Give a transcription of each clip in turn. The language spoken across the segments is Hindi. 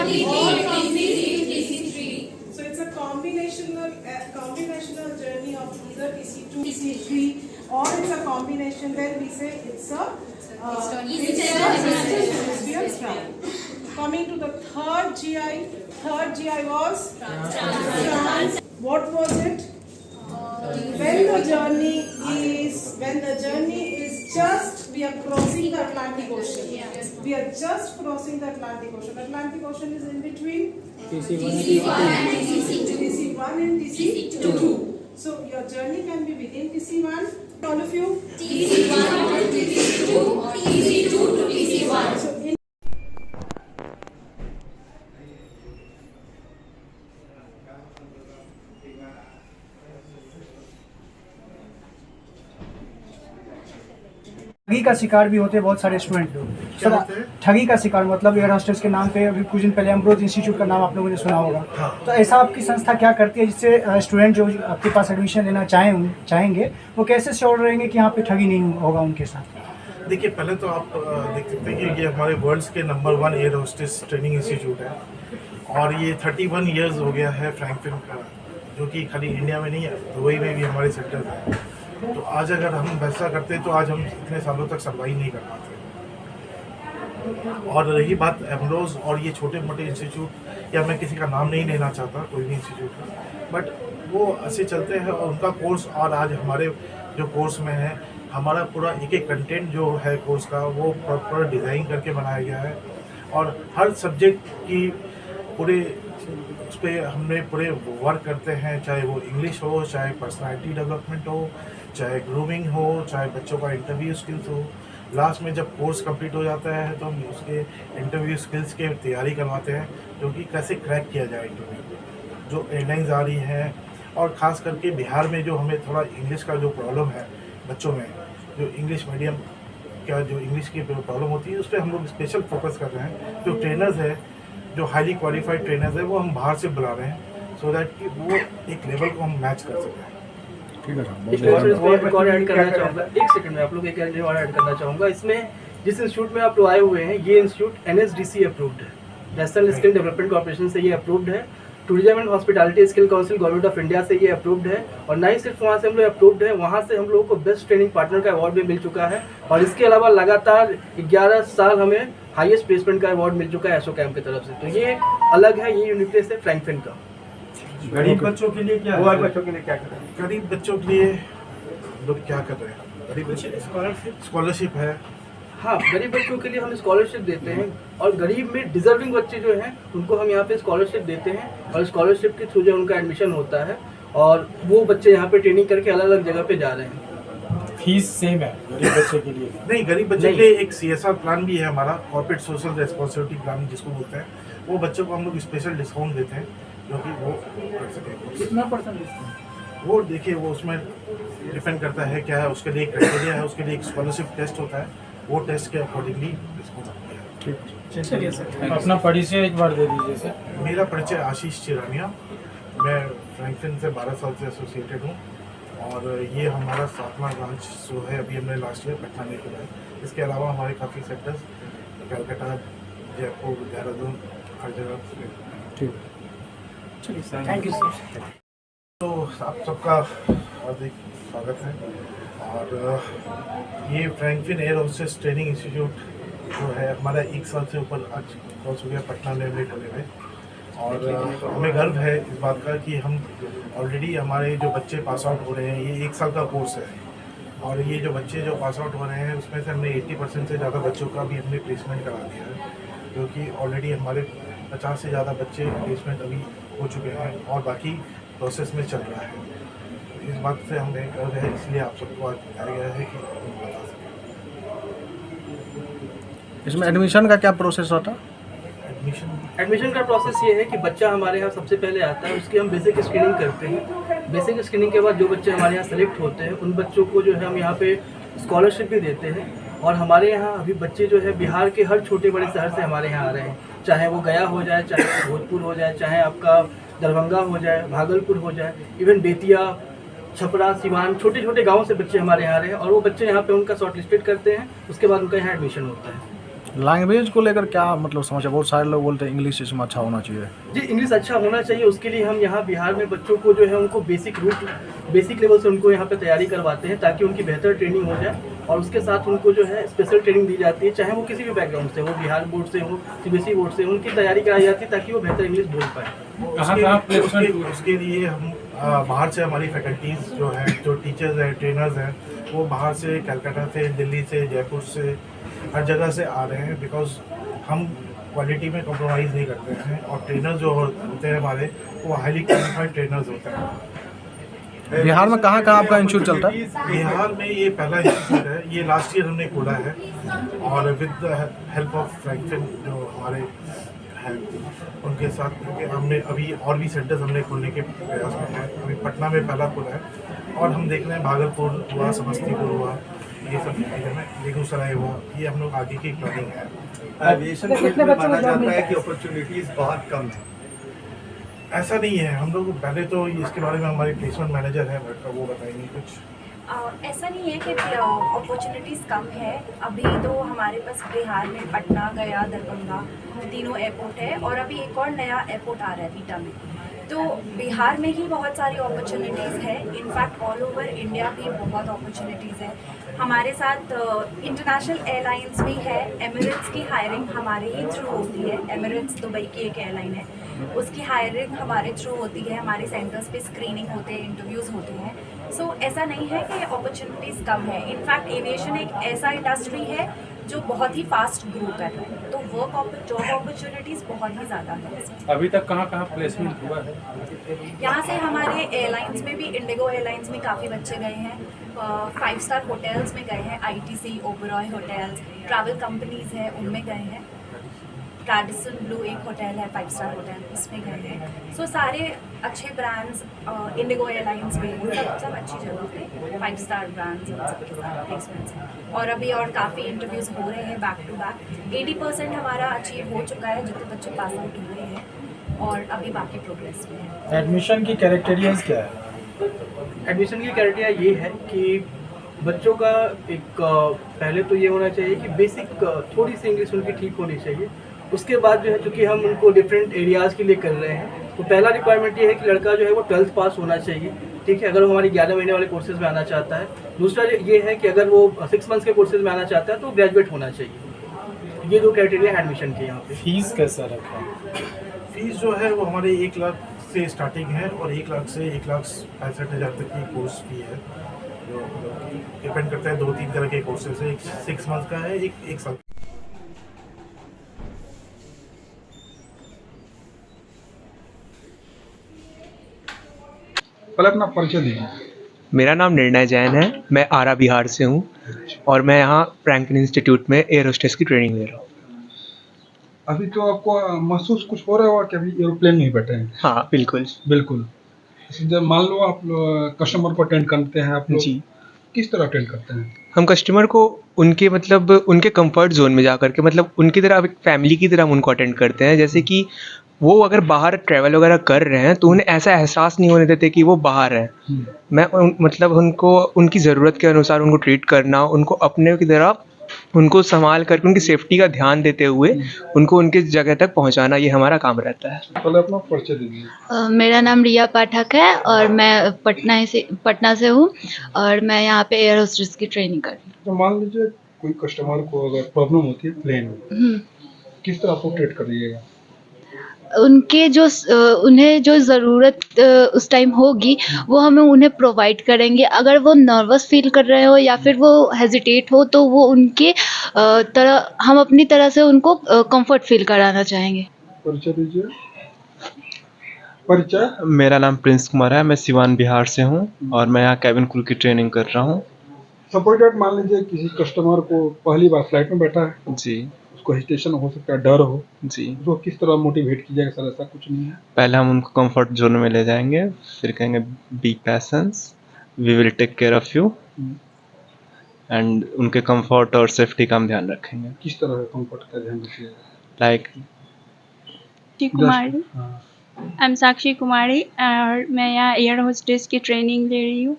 So it's a combinational journey of either TC2, TC3, or it's a combination. Then we say it's a hemisphere travel. Coming to the third GI was trans. What was it? When the journey is just, we are crossing the Atlantic Ocean. We are just crossing the Atlantic Ocean. Atlantic Ocean is in between TC1 and TC2. So your journey can be within TC1. All of you? TC1 to TC2 or TC2 to TC1. So in ठगी का शिकार भी होते हैं बहुत सारे स्टूडेंट लोग। सर ठगी का शिकार मतलब एयर होस्टेस के नाम पे अभी कुछ दिन पहले अमरोज इंस्टीट्यूट का नाम आप लोगों ने सुना होगा। तो ऐसा आपकी संस्था क्या करती है जिससे स्टूडेंट जो आपके पास एडमिशन लेना चाहेंगे वो कैसे श्योर रहेंगे कि यहाँ पे ठगी नहीं होगा उनके साथ? देखिए, पहले तो आप देख सकते हैं कि ये हमारे वर्ल्ड्स के number 1 air hostess training institute है और ये 31 ईयर्स हो गया है फ्रैंकफिन का, जो कि खाली इंडिया में नहीं है, दुबई में भी हमारे सेंटर है। तो आज अगर हम वैसा करते तो आज हम इतने सालों तक सर्वाइव नहीं कर पाते। और रही बात एमरोज और ये छोटे मोटे इंस्टीट्यूट, या मैं किसी का नाम नहीं लेना चाहता कोई भी इंस्टीट्यूट का, बट वो ऐसे चलते हैं और उनका कोर्स और आज हमारे जो कोर्स में है, हमारा पूरा एक कंटेंट जो है कोर्स का वो प्रॉपर डिज़ाइन करके बनाया गया है और हर सब्जेक्ट की पूरे उस पर हमने पूरे वर्क करते हैं, चाहे वो इंग्लिश हो, चाहे पर्सनालिटी डेवलपमेंट हो, चाहे ग्रूमिंग हो, चाहे बच्चों का इंटरव्यू स्किल्स हो। लास्ट में जब कोर्स कंप्लीट हो जाता है तो हम उसके इंटरव्यू स्किल्स की तैयारी करवाते हैं, जो कि कैसे क्रैक किया जाए इंटरव्यू, जो एयरलाइंस आ रही हैं। और ख़ास करके बिहार में जो हमें थोड़ा इंग्लिश का जो प्रॉब्लम है बच्चों में, जो इंग्लिश मीडियम का जो इंग्लिश की प्रॉब्लम होती है, उस पर हम लोग स्पेशल फोकस कर रहे हैं। जो ट्रेनर्स है, जो हाईली क्वालिफाइड ट्रेनर्स है, वो हम बाहर से बुला रहे हैं सो दैट कि वो एक लेवल को हम मैच कर सकें। ठीक है, एक और ऐड करना चाहूँगा, एक सेकंड में आप लोग एक और ऐड करना चाहूँगा। इसमें जिस इंस्टीट्यूट में आप लोग आए हुए हैं, ये इंस्टीट्यूट NSDC अप्रूव्ड है, नेशनल स्किल डेवलपमेंट कॉर्पोरेशन से ये अप्रूव्ड है, tourism and hospitality skill council government of India से ये अप्रूव्ड है। और ना ही सिर्फ वहाँ से हम लोग अप्रूव्ड है, वहाँ से हम लोगों को बेस्ट ट्रेनिंग पार्टनर का अवार्ड भी मिल चुका है। और इसके अलावा लगातार 11 साल हमें हाईएस्ट प्लेसमेंट का अवार्ड मिल चुका है एसओ कैम्प की तरफ से। तो ये अलग है, ये यूनिकनेस है फ्रैंकफिन का। गरीब बच्चों के लिए क्या, बच्चों के लिए क्या कर रहे हैं? गरीब बच्चों के लिए लोग क्या कर रहे हैं? गरीब बच्चे स्कॉलरशिप है। हाँ, गरीब बच्चों के लिए हम स्कॉलरशिप देते हैं और गरीब में डिजर्विंग बच्चे जो हैं उनको हम यहाँ पे स्कॉलरशिप देते हैं और स्कॉलरशिप के थ्रू जो उनका एडमिशन होता है और वो बच्चे यहाँ पे ट्रेनिंग करके अलग अलग जगह पे जा रहे हैं। फीस सेम है गरीब बच्चे के लिए? नहीं, गरीब बच्चे के लिए एक CSR प्लान भी है हमारा, कॉर्पोरेट सोशल रिस्पॉन्सिबिलिटी प्लान जिसको बोलते हैं। वो बच्चों को हम लोग स्पेशल डिस्काउंट देते हैं, जो कि वो कर सकें। कितना परसेंट डिस्काउंट? वो देखिए, वो उसमें डिपेंड करता है क्या है, उसके लिए एक क्राइटेरिया है, उसके लिए एक स्कॉलरशिप टेस्ट होता है, वो टेस्ट के अकॉर्डिंगली डिस्काउंट होता है। ठीक, चलिए सर, अपना परिचय एक बार दे दीजिए सर। मेरा परिचय आशीष चिरानिया, मैं फ्रैंकफिन से 12 साल से एसोसिएटेड हूँ और ये हमारा 7वां ब्रांच जो है, अभी हमने लास्ट ईयर पटना में खुला है। इसके अलावा हमारे काफ़ी सेक्टर्स कलकत्ता, जयपुर, देहरादून, हर जगह। ठीक, चलिए सर, थैंक यू सर। तो आप सबका हार्दिक स्वागत है। और ये Frankfinn air hostess training institute जो है हमारा 1 साल से ऊपर आज क्रॉस हो गया पटना में हमने खुले हुए। और हमें गर्व है इस बात का कि हम ऑलरेडी हमारे जो बच्चे पास आउट हो रहे हैं, ये 1 साल का कोर्स है और ये जो बच्चे जो पास आउट हो रहे हैं उसमें से हमने 80% से ज़्यादा बच्चों का भी हमने प्लेसमेंट करा दिया है, क्योंकि ऑलरेडी हमारे 50 से ज़्यादा बच्चे प्लेसमेंट अभी हो चुके हैं और बाकी प्रोसेस में चल रहा है। इस बात से हमें गर्व है, इसलिए आप सबको आज बताया गया है कि बता सकें। इसमें एडमिशन का क्या प्रोसेस होता है? एडमिशन का प्रोसेस ये है कि बच्चा हमारे यहाँ सबसे पहले आता है, उसकी हम बेसिक स्क्रीनिंग करते हैं। बेसिक स्क्रीनिंग के बाद जो बच्चे हमारे यहाँ सेलेक्ट होते हैं उन बच्चों को जो है हम यहाँ पे स्कॉलरशिप भी देते हैं। और हमारे यहाँ अभी बच्चे जो है बिहार के हर छोटे बड़े शहर से हमारे यहाँ आ रहे हैं, चाहे वो गया हो जाए, चाहे भोजपुर हो जाए, चाहे आपका दरभंगा हो जाए, भागलपुर हो जाए, इवन बेतिया, छपरा, सिवान, छोटे छोटे गाँव से बच्चे हमारे यहाँ आ रहे हैं और वो बच्चे यहाँ पे उनका शॉर्ट लिस्टेड करते हैं, उसके बाद उनका यहाँ एडमिशन होता है। लैंग्वेज को लेकर क्या मतलब समस्या? बहुत सारे लोग बोलते हैं इंग्लिश इसमें अच्छा होना चाहिए। जी, इंग्लिश अच्छा होना चाहिए, उसके लिए हम यहाँ बिहार में बच्चों को जो है उनको बेसिक लेवल से उनको यहाँ पे तैयारी करवाते हैं ताकि उनकी बेहतर ट्रेनिंग हो जाए, और उसके साथ उनको जो है स्पेशल ट्रेनिंग दी जाती है, चाहे वो किसी भी बैकग्राउंड से हो, बिहार बोर्ड से हो, सीबीएसई बोर्ड से, उनकी तैयारी कराई जाती है ताकि वो बेहतर इंग्लिश बोल पाए। उसके लिए हम बाहर से हमारी फैकल्टीज़ जो हैं, जो टीचर्स हैं, ट्रेनर्स हैं, वो बाहर से कलकत्ता से, दिल्ली से, जयपुर से, हर जगह से आ रहे हैं, बिकॉज हम क्वालिटी में कॉम्प्रोमाइज़ नहीं करते हैं, और ट्रेनर्स जो होते हैं हमारे, वो हाईली क्वालिफाइड ट्रेनर्स होते हैं। बिहार में कहाँ कहाँ आपका इंस्टीट्यूट चलता है? बिहार में ये पहला इंस्टीट्यूट है, ये लास्ट ईयर हमने खोला है, और with the help of Franklin जो हमारे हैं उनके साथ, क्योंकि हमने अभी और भी सेंटर्स हमने खोलने के प्रयास में हैं। अभी पटना में पहला खुला है, और हम देख रहे हैं भागलपुर हुआ, समस्तीपुर हुआ, ये सब जगह में, बेगूसराय हुआ, ये हम लोग आगे की प्लानिंग है। एविएशन फील्ड में माना जाता है कि अपॉर्चुनिटीज़ बहुत कम है। ऐसा नहीं है, हम लोग पहले तो इसके बारे में हमारे प्लेसमेंट मैनेजर हैं, वो बताएंगे कुछ। ऐसा नहीं है कि अपॉर्चुनिटीज़ कम है। अभी तो हमारे पास बिहार में पटना, गया, दरभंगा तीनों एयरपोर्ट है, और अभी एक और नया एयरपोर्ट आ रहा है बीटा में। तो बिहार में ही बहुत सारी अपॉर्चुनिटीज़ है, इनफैक्ट ऑल ओवर इंडिया भी बहुत अपॉर्चुनिटीज़ है। हमारे साथ इंटरनेशनल एयरलाइंस भी है, एमिरेट्स की हायरिंग हमारे ही थ्रू होती है। एमिरेट्स दुबई की एक एयरलाइन है, उसकी हायरिंग हमारे थ्रू होती है। हमारे सेंटर्स पे स्क्रीनिंग होते हैं, इंटरव्यूज़ होते हैं। सो ऐसा नहीं है कि अपॉर्चुनिटीज़ कम है। इनफैक्ट एविएशन एक ऐसा इंडस्ट्री है जो बहुत ही फास्ट ग्रो कर रहा है, तो जॉब अपॉर्चुनिटीज़ बहुत ही ज़्यादा है। अभी तक कहाँ कहाँ प्लेसमेंट हुआ है? यहाँ से हमारे एयरलाइंस में भी, इंडिगो एयरलाइंस में काफ़ी बच्चे गए हैं, 5 स्टार होटल्स में गए हैं, ITC, Oberoi hotels, travel companies हैं उनमें गए हैं, रेडिसन ब्लू एक होटल है 5 स्टार होटल, उसमें गए हैं। सो सारे अच्छे ब्रांड्स, इंडिगो एयरलाइंस में सब अच्छी जगह पे 5 स्टार ब्रांड्स सबके साथ प्लेसमेंट्स हैं, और अभी और काफ़ी इंटरव्यूज़ हो रहे हैं बैक टू बैक। 80% हमारा अचीव हो चुका है, जितने बच्चे पास आउट हुए हैं, और अभी बाकी प्रोग्रेस में है। एडमिशन की क्राइटेरियाज क्या है? एडमिशन की क्राइटेरिया ये है कि बच्चों का एक पहले तो ये होना चाहिए कि बेसिक थोड़ी सी इंग्लिश उनकी ठीक होनी चाहिए। उसके बाद जो है, चूँकि हम उनको डिफरेंट एरियाज़ के लिए कर रहे हैं, तो पहला रिक्वायरमेंट ये है कि लड़का जो है वो 12th पास होना चाहिए, ठीक है, अगर वो हमारी 11 महीने वाले कोर्सेज में आना चाहता है। दूसरा ये है कि अगर वो 6 मंथ्स के कोर्सेज में आना चाहता है तो ग्रेजुएट होना चाहिए। ये 2 क्राइटेरिया है एडमिशन के यहाँ पे। फीस कैसा रखा? फीस जो है वो हमारे 1 लाख से स्टार्टिंग है, और 1 लाख से 1,65,000 तक की कोर्स फी है, जो डिपेंड करता है 2-3 तरह के कोर्सेज है। एक 6 मंथ का है, एक साल। पहले अपना परिचय दीजिए। मेरा नाम निर्णय जैन है, मैं आरा बिहार से हूँ, और मैं यहाँ फ्रैंकलिन इंस्टीट्यूट में एयर होस्टेस की ट्रेनिंग ले रहा हूँ। अभी तो आपको महसूस कुछ हो रहा होगा कि अभी एरोप्लेन में ही बैठे हैं? हाँ, बिल्कुल बिल्कुल। जब मान लो आप कस्टमर को अटेंड करते हैं, आप लोग जी, किस तरह अटेंड करते हैं? हम कस्टमर को उनके मतलब उनके कंफर्ट जोन में जा करके, मतलब उनकी तरह, एक फैमिली की तरह हम उनको अटेंड करते हैं। जैसे कि वो अगर बाहर ट्रैवल वगैरह कर रहे हैं तो उन्हें ऐसा एहसास नहीं होने देते कि वो बाहर हैं। मैं मतलब उनको उनकी ज़रूरत के अनुसार उनको ट्रीट करना, उनको अपने की तरह उनको संभाल करके उनकी सेफ्टी का ध्यान देते हुए उनको उनके जगह तक पहुंचाना, ये हमारा काम रहता है। पहले अपना परिचय दीजिए। मेरा नाम रिया पाठक है, और मैं पटना से हूँ, और मैं यहाँ पे एयर होस्टेस की ट्रेनिंग कर रही हूँ। तो मान लीजिए कोई कस्टमर को अगर प्रॉब्लम होती है प्लेन में, किस तरह आपको ट्रीट करिएगा? उनके उन्हें जो ज़रूरत उस टाइम होगी वो हमें उन्हें प्रोवाइड करेंगे। अगर वो नर्वस फील कर रहे हो या फिर वो हेजिटेट हो, तो वो उनके हम अपनी तरह से उनको कंफर्ट फील कराना चाहेंगे। परिचय दीजिए। परिचय। मेरा नाम प्रिंस कुमार है, मैं सिवान बिहार से हूँ, और मैं यहाँ कैबिन क्रू की ट्रेनिंग कर रहा हूँ। सपोज दैट मान लीजिए किसी कस्टमर को पहली बार फ्लाइट में बैठा है जी, उसको हेजिटेशन हो सकता है, डर हो जी, तो किस तरह मोटिवेट कीजिएगा? सर ऐसा कुछ नहीं है। पहले हम उनको कंफर्ट जोन में ले जाएंगे, फिर कहेंगे be patience, we will take care of you, and उनके कंफर्ट और सेफ्टी का हम ध्यान रखेंगे। किस तरह कंफर्ट का ध्यान रखिएगा? लाइक कुमारी, आई एम साक्षी कुमारी, और मैं यहाँ एयर होस्टेस की ट्रेनिंग ले रही हूँ।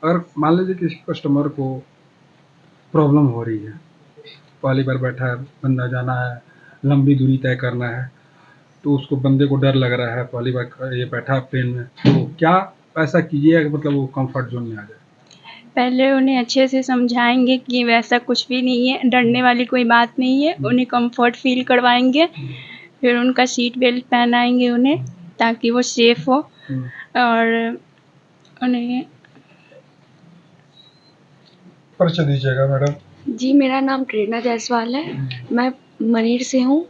अगर मान लीजिए किसी कस्टमर को प्रॉब्लम हो रही है पहली बार बैठा है बंदा, जाना है, लंबी दूरी तय करना है, तो उसको बंदे को डर लग रहा है, पहली बार ये बैठा है प्लेन में, तो क्या ऐसा कीजिए कि मतलब वो कंफर्ट जोन में आ जाए? पहले उन्हें अच्छे से समझाएंगे कि वैसा कुछ भी नहीं है, डरने वाली कोई बात नहीं है, उन्हें कंफर्ट फील करवाएंगे, फिर उनका सीट बेल्ट पहनाएंगे उन्हें ताकि वो सेफ हो, और उन्हें परिचय दीजिएगा मैडम। जी, मेरा नाम प्रेरणा जायसवाल है, मैं मनेर से हूँ,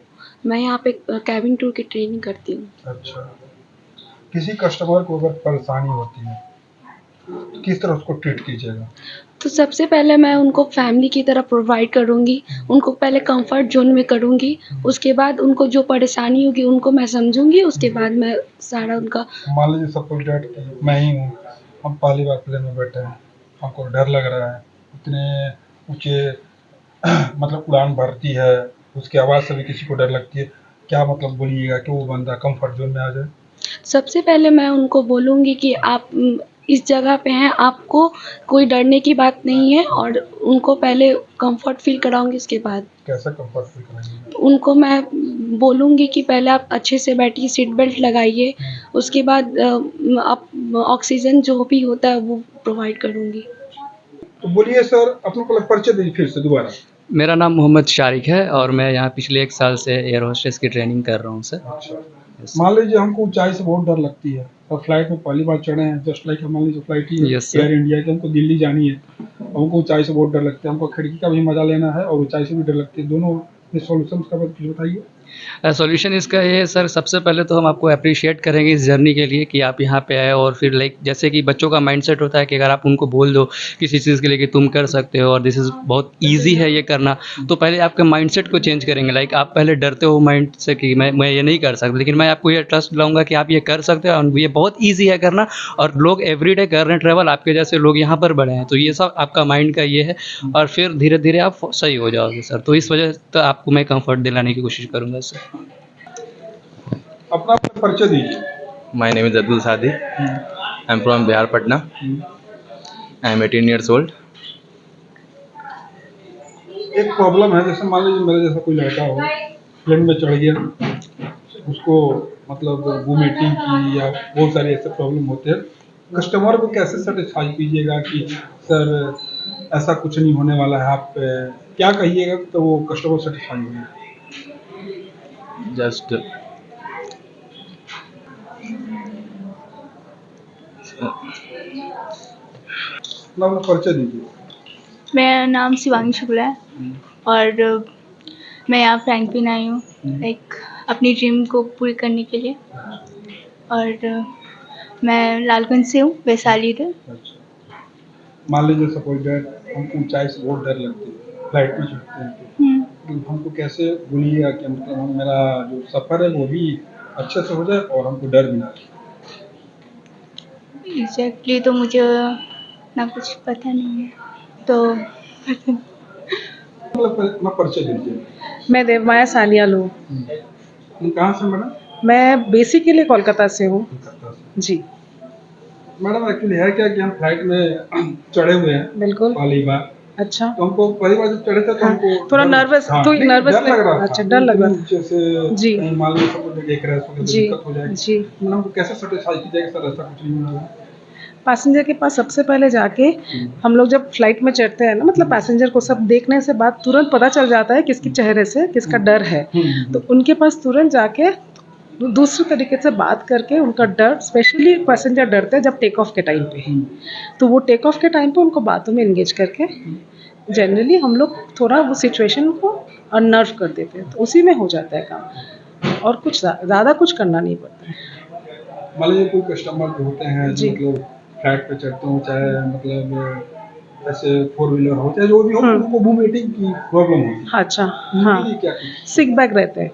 मैं यहाँ पे कैबिन टूर की ट्रेनिंग करती हूँ। अच्छा, किसी कस्टमर को अगर परेशानी होती है तो किस तरह उसको ट्रीट कीजिएगा? तो सबसे पहले मैं उनको फैमिली की तरह प्रोवाइड करूँगी, उनको पहले कंफर्ट जोन में करूँगी, उसके बाद उनको जो परेशानी होगी उनको मैं समझूंगी, उसके बाद मैं सारा उनका। मान लीजिए सपोज दैट मैं ही हूँ, हम पहली बार प्लेन में बैठे हैं, हमको डर लग रहा है, इतने ऊँचे मतलब उड़ान भरती है, उसकी आवाज़ से भी किसी को डर लगती है, क्या मतलब बोलिएगा कि वो बंदा कंफर्ट जोन में आ जाए? सबसे पहले मैं उनको बोलूँगी कि आप इस जगह पे हैं, आपको कोई डरने की बात नहीं है, और उनको पहले कंफर्ट फील कराऊंगी। उसके बाद कैसा कंफर्ट फील कराएंगे? उनको मैं बोलूँगी कि पहले आप अच्छे से बैठिए, सीट बेल्ट लगाइए, उसके बाद आप ऑक्सीजन जो भी होता है वो प्रोवाइड करूँगी। तो बोलिए सर, अपना पहले परिचय दीजिए फिर से दोबारा। मेरा नाम मोहम्मद शारिक है और मैं यहाँ पिछले 1 साल से एयर होस्टेस की ट्रेनिंग कर रहा हूँ सर। अच्छा, मान लीजिए हमको ऊंचाई से बहुत डर लगती है और फ्लाइट में पहली बार चढ़े हैं, जस्ट लाइक मान लीजिए फ्लाइट ही एयर इंडिया की, हमको दिल्ली जानी है, हमको ऊंचाई से बहुत डर लगता है, हमको खिड़की का भी मजा लेना है और ऊंचाई से भी डर लगती है, दोनों सॉल्यूशन का कुछ बताइए। सॉल्यूशन इसका ये है सर, सबसे पहले तो हम आपको अप्रिशिएट करेंगे इस जर्नी के लिए कि आप यहाँ पे आए, और फिर लाइक जैसे कि बच्चों का माइंडसेट होता है कि अगर आप उनको बोल दो किसी चीज़ के लिए कि तुम कर सकते हो और दिस इज़ बहुत इजी है ये करना, तो पहले आपके माइंडसेट को चेंज करेंगे। लाइक आप पहले डरते हो माइंड से कि मैं ये नहीं कर सकता, लेकिन मैं आपको ये ट्रस्ट दिलाऊंगा कि आप ये कर सकते हो और ये बहुत ईजी है करना, और लोग एवरीडे कर रहे हैं ट्रैवल, आपके जैसे लोग यहाँ पर बढ़े हैं, तो ये सब आपका माइंड का ये है, और फिर धीरे धीरे आप सही हो जाओगे सर। तो इस वजह से आपको मैं कंफर्ट दिलाने की कोशिश करूँगा सर। अपना परिचय दीजिए। My name is Abdul Sadi. I am from Bihar, Patna. I am 18 years old. एक प्रॉब्लम है, जैसे मान लीजिए मेरे जैसा कोई लड़का हो, प्लेन में चढ़ गया, उसको मतलब वोमिटिंग की या बहुत सारे ऐसे प्रॉब्लम होते हैं, कस्टमर को कैसे सेटिस्फाई कीजिएगा कि सर ऐसा कुछ नहीं होने वाला है, आप क्या कहिएगा तो वो कस्टमर सेटिस्फाई होगा? Just परिचय दीजिए। मेरा नाम शिवांगी शुक्ला है और मैं यहाँ फ्रैंकलिन आई हूँ एक अपनी ड्रीम को पूरी करने के लिए, और मैं लालगंज से हूँ, वैशाली से। मान लीजिए सपोज दैट हमको ऊंचाई से बहुत डर लगती है, फ्लाइट में चढ़ते हैं, तो हमको कैसे बोलिएगा कि मतलब मेरा जो सफ़र है वो भी अच्छे से हो जाए और हमको डर भी ना लगे? एग्जैक्टली तो मुझे ना कुछ पता नहीं है, तो मतलब परिचय दीजिए। मैं देवमाया सानियाल हूँ। कहाँ से मैडम? मैं बेसिकली कोलकाता से हूँ जी। मैडम एक्चुअली है क्या कि हम फ्लाइट में चढ़े हुए हैं बिल्कुल पहली बार। अच्छा, तो हमको पहली बार जब चढ़े थे तो हमको थोड़ा नर्वस नर्वस लग रहा था। अच्छा, डर लग रहा था जैसे जी। मान लीजिए सब लोग देख रहे हैं तो दिक्कत हो जाएगी जी। मतलब हमको कैसे सेटिस्फाई कीजिएगा सर, ऐसा कुछ नहीं होगा? पैसेंजर के पास सबसे पहले जाके हम लोग जब फ्लाइट में चढ़ते हैं ना, मतलब पैसेंजर को सब देखने से बाद तुरंत पता चल जाता है किसके चेहरे से किसका डर है, तो उनके पास तुरंत जाके दूसरे तरीके से बात करके उनका डर, स्पेशली पैसेंजर डरते हैं जब टेक ऑफ के टाइम पे, तो वो टेक ऑफ के टाइम पे उनको बातों में इंगेज करके जनरली हम लोग थोड़ा वो सिचुएशन को अनर्व कर देते हैं, तो उसी में हो जाता है काम, और कुछ ज़्यादा कुछ करना नहीं पड़ता है। मान लीजिए कोई कस्टमर जो होते हैं जो मतलब फ्लाइट पे चढ़ते हो, चाहे मतलब ऐसे 4 व्हीलर हो चाहे जो भी हो, उनको वोमिटिंग की प्रॉब्लम होती है। अच्छा, हाँ, सिक बैग रहते हैं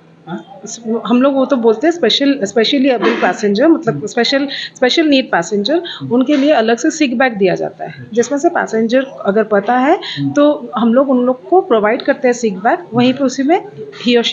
हम लोग, वो तो बोलते हैं स्पेशली एबल पैसेंजर, मतलब स्पेशल नीड पैसेंजर, उनके लिए अलग से सिक बैग दिया जाता है, जिसमें से पैसेंजर अगर पता है तो हम लोग उन लोग को प्रोवाइड करते हैं सिक बैग, वहीं पे उसी में ही और